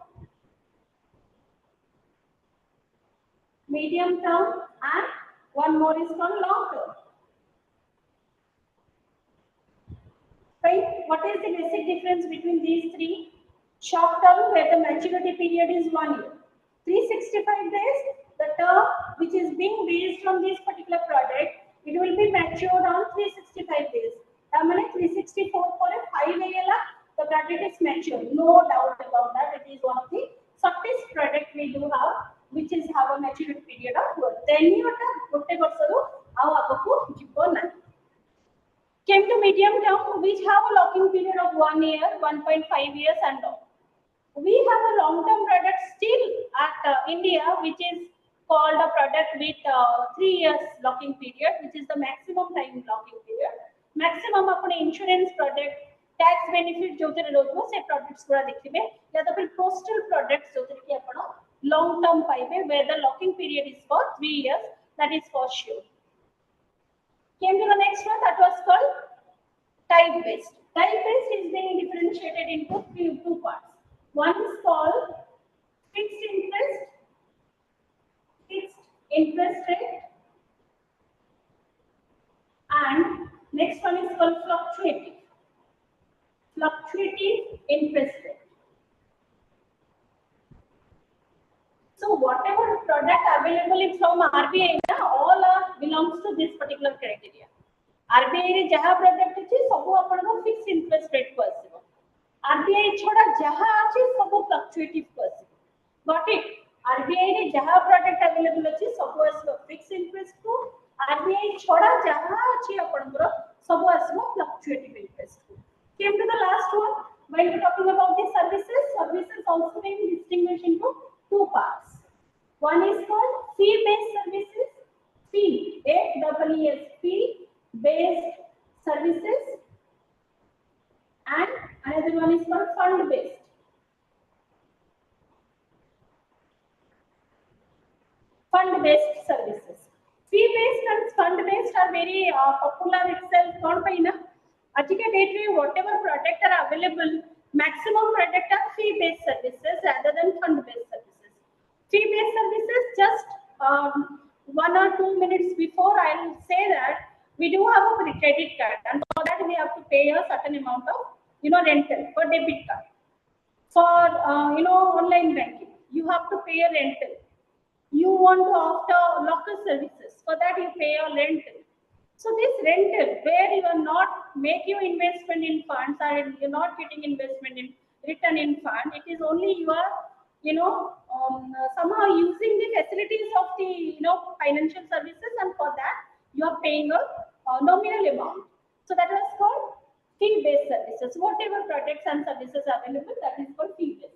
Speaker 1: and one more is called long-term. Right? What is the basic difference between these three? Short term, where the maturity period is 1 year. 365 days, the term which is being based on this particular product, it will be matured on 365 days. I mean 364 for a 5 year, the product is matured. No doubt about that. It is one of the shortest product we do have, which is have a maturity period of 10 years. Came to medium term, which have a locking period of 1 year, 1.5 years and all. We have a long-term product still at India, which is called a product with 3 years locking period, which is the maximum time locking period. Maximum अपने insurance product, tax benefit जो तेरे लोगों से products पूरा दिखेंगे, या तो फिर postal products जो तेरे की अपना long-term पाइबे, where the locking period is for 3 years, that is for sure. Came to the next one, that was called type-based. Type-based is being differentiated into two parts. One is called fixed interest rate, and next one is called fluctuating interest rate. So whatever product available from RBI, all belongs to this particular criteria. RBI रे जहाँ product अच्छी सबको अपन को fixed interest rate को आसिबो. RBI छोड़ा जहाँ अच्छी सबको fluctuative को आसिबो. Got it? RBI रे जहाँ product available अच्छी सबको आसिबो fixed interest को. RBI छोड़ा जहाँ अच्छी अपन को सबको आसिबो fluctuative interest को. Came to the last one. When we talking about the services also being distinguished into two parts. One is called fee-based services. Fee, F-E-E-S, fee-based services. And another one is called fund-based. Fund-based services. Fee-based and fund-based are very popular itself. Not by enough. Ajika date, whatever product are available, maximum product are fee-based services rather than fund-based services. Fee-based services, just 1 or 2 minutes before, I'll say that we do have a credit card, and for that we have to pay a certain amount of rental for debit card. For online banking, you have to pay a rental. You want to offer locker services, for that you pay a rental. So this rental, where you are not making investment in funds and you're not getting investment in return in fund, it is only you are somehow using the facilities of the financial services, and for that you are paying a nominal amount. So that was called fee-based services. Whatever products and services are available, that is called fee-based.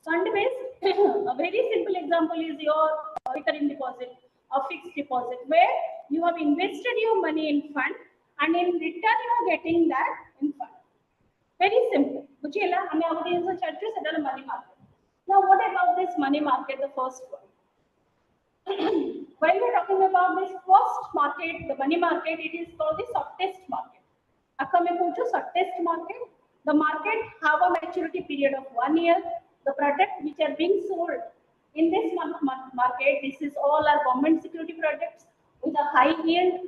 Speaker 1: Fund-based, a very simple example is your recurring deposit or fixed deposit, where you have invested your money in fund and in return you are getting that in fund. Very simple. Money market. Now, what about this money market, the first one? While we're talking about this first market, the money market, it is called the shortest market. Shortest market. The market have a maturity period of 1 year. The products which are being sold in this market, this is all our government security products with a high yield,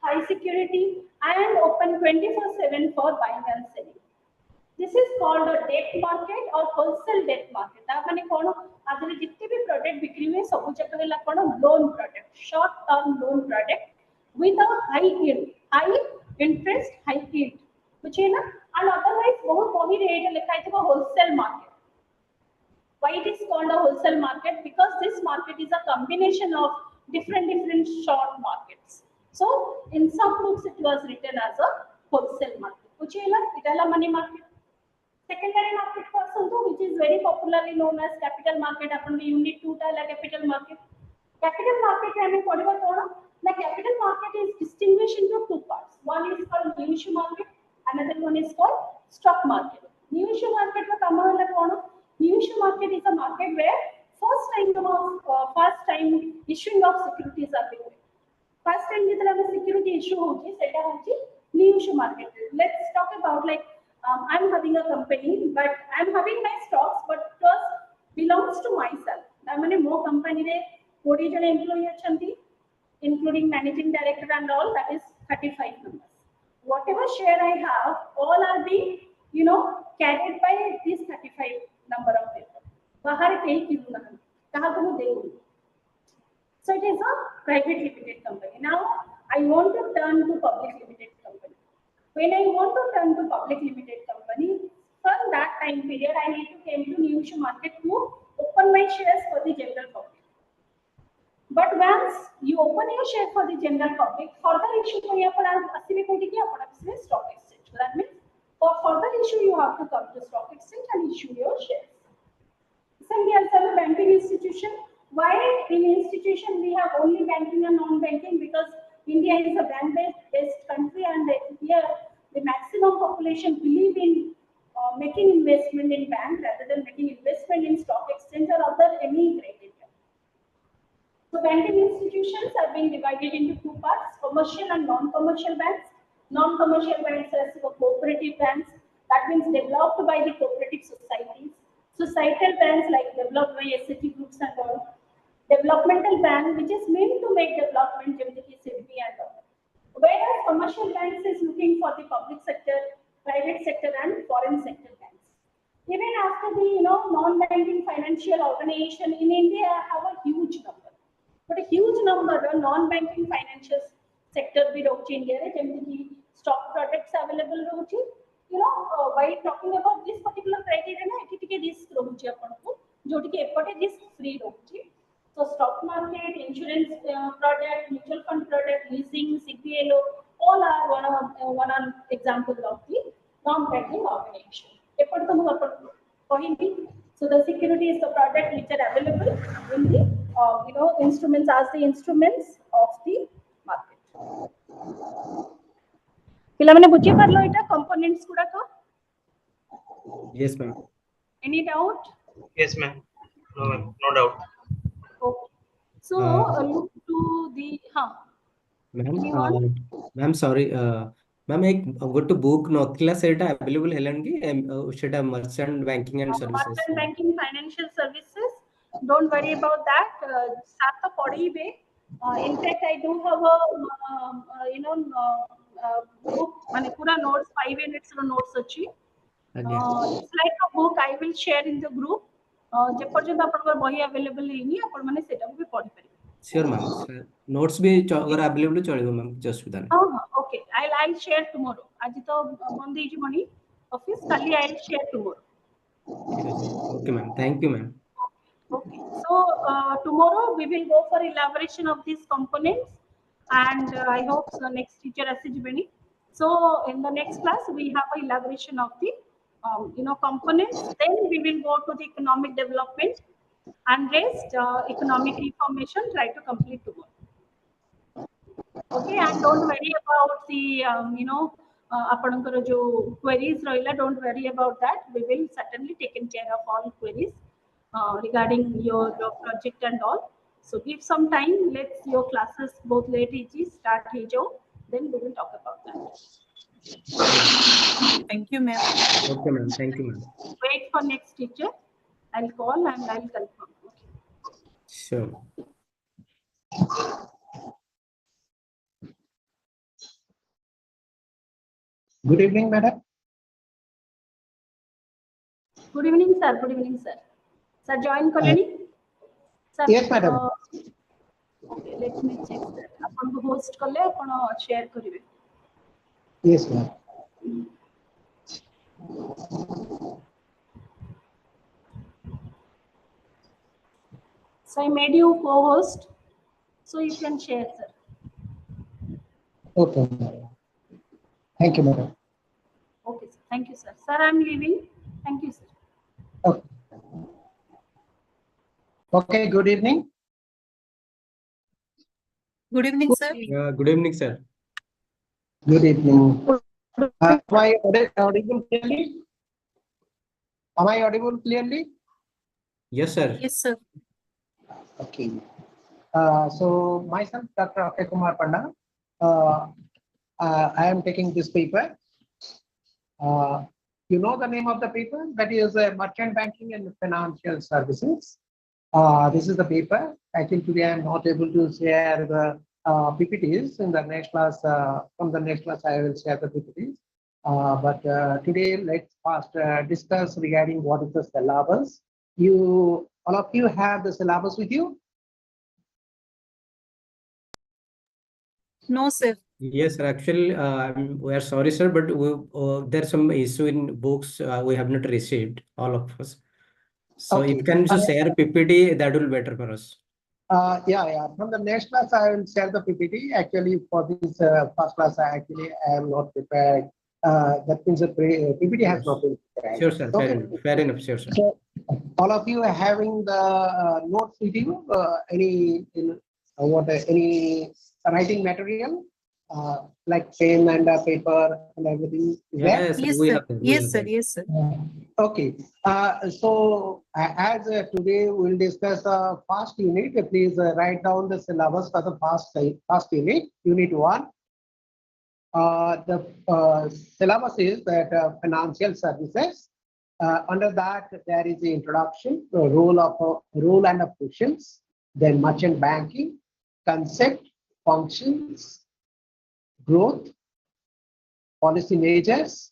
Speaker 1: high security, and open 24/7 for buying and selling. This is called a debt market or wholesale debt market. That means adhare jitne bhi product bikri hue sabu jaka hela loan product, short term loan product with a high yield, high interest, high yield. And otherwise bahut bahi rate lekha hai wholesale market. Why it is called a wholesale market? Because this market is a combination of different short markets. So in some books it was written as a wholesale market. Itala money market. Secondary market person, which is very popularly known as capital market. Upon the unit 2 capital market. Capital market, I mean, the capital market is distinguished into two parts. One is called new issue market, another one is called stock market. New issue market, new issue market is a market where first time issuing of securities are being made. First time security issue new issue market. Let's talk about I'm having a company, but I'm having my stocks, but it belongs to myself. I mean, more company re 40 jan employee achanti, including managing director and all, that is 35 numbers. Whatever share I have, all are being, carried by these 35 number of people. So it is a private limited company. Now I want to turn to public limited company. When I want to turn to public limited company, from that time period, I need to come to new issue market to open my shares for the general public. But once you open your share for the general public, further issue stock exchange. So that means for further issue, you have to come to stock exchange and issue your shares. Secondly, as a banking institution, why in institution we have only banking and non-banking? Because India is a bank-based country, and here the maximum population believe in making investment in bank rather than making investment in stock exchange or other any criteria. So banking institutions are being divided into two parts: commercial and non-commercial banks. Non-commercial banks are cooperative banks, that means developed by the cooperative societies. Societal banks like developed by SHG groups and all. Developmental bank, which is meant to make development, and all. Whereas commercial banks is looking for the public sector, private sector, and foreign sector banks. Even after the non-banking financial organization in India have a huge number, but a huge number of non-banking financial sector भी रहुची India रे जेमती stock products available रहुची. While talking about this particular criteria ना एठी टिके risk रहुची अपन को जो टिके एपटे risk free रहुची. So stock market, insurance product, mutual fund product, leasing, CPLO, all are one example of the non-banking organization. So So the security is the product which are available in the instruments as the instruments of the market. ପିଲାମାନେ ବୁଝି ପାରିଲ ଏଟା components ଗୁଡାକ?
Speaker 6: Yes, ma'am.
Speaker 1: Any doubt?
Speaker 7: Yes, ma'am. No, ma'am. No doubt.
Speaker 1: Okay. So look to the
Speaker 6: Ma'am,
Speaker 1: anyone?
Speaker 6: ma'am, sorry. Ma'am, एक ଗୋଟେ book ନଥିଲା ସେଇଟା available ହେଲାଣି କି ସେଇଟା merchant banking and services?
Speaker 1: Merchant banking, financial services. Don't worry about that. साथ तो पढ़िबे. In fact, I do have a book माने पूरा notes 5 units रो notes अछि. It's like a book I will share in the group. जे पर्यंत आपनकर बही available हेनी आपण माने सेटा भी पढ़ि परिबे.
Speaker 6: Sure, ma'am. Notes भी अगर available चलेगा ma'am, just with that.
Speaker 1: Okay. I'll share tomorrow. आज तो बंद ही जीवनी office खाली I'll share tomorrow.
Speaker 6: Okay, ma'am. Thank you, ma'am.
Speaker 1: Okay. So tomorrow we will go for elaboration of these components, and I hope the next teacher assist. So in the next class we have a elaboration of the components. Then we will go to the economic development and rest economic information. Try to complete tomorrow. Okay, and don't worry about the ଆପଣଙ୍କର जो queries ରହିଲା, don't worry about that. We will certainly taken care of all queries regarding your project and all. So give some time. Let's your classes both late easy start he jo. Then we will talk about that.
Speaker 4: Thank you, ma'am.
Speaker 6: Okay, ma'am. Thank you, ma'am.
Speaker 1: Wait for next teacher. I'll call and I'll confirm. Okay.
Speaker 6: Sure.
Speaker 10: Good evening, madam.
Speaker 1: Good evening, sir. Good evening, sir. Sir, join Kalani? Sir,
Speaker 10: Yes, madam.
Speaker 1: Okay, let me check that. आपन को host करले आपन share करिवे.
Speaker 10: Yes, ma'am.
Speaker 1: So I made you co-host, so you can share, sir.
Speaker 10: Okay, madam. Thank you, madam.
Speaker 1: Okay, sir. Thank you, sir. Sir, I'm leaving. Thank you, sir.
Speaker 10: Okay. Okay, good evening.
Speaker 4: Good evening, sir.
Speaker 6: Good evening, sir.
Speaker 10: Good evening. Am I audible clearly? Am I audible clearly?
Speaker 6: Yes, sir.
Speaker 4: Yes, sir.
Speaker 10: Okay. So myself, Dr. Akshay Kumar Panda. I am taking this paper. You know the name of the paper? That is Merchant Banking and Financial Services. This is the paper. Actually, today I am not able to share the PPTs. In the next class, from the next class, I will share the PPTs. But today, let's first discuss regarding what is the syllabus. All of you have the syllabus with you?
Speaker 4: No, sir.
Speaker 6: Yes, sir. Actually, we are sorry, sir, but there's some issue in books we have not received, all of us. So
Speaker 10: Okay.
Speaker 6: if you can just share PPT, that will be better for us.
Speaker 10: Yeah. From the next class, I will share the PPT. Actually, for this first class, I am not prepared. That means the PPT has not been prepared.
Speaker 6: Sure, sir.
Speaker 10: Okay.
Speaker 6: Fair enough. Sure, sir.
Speaker 10: So, all of you are having the notes with you? Any writing material, like pen and paper and everything? Is there?
Speaker 6: Yes,
Speaker 4: Yes,
Speaker 6: we
Speaker 4: sir.
Speaker 6: have that.
Speaker 4: Yes, sir. Yes, sir.
Speaker 10: Okay. So as today we'll discuss the first unit. Please write down the syllabus for the first unit, unit 1. The syllabus is that financial services. Under that, there is the introduction, the role and functions, then merchant banking, concept, functions, growth, policy measures,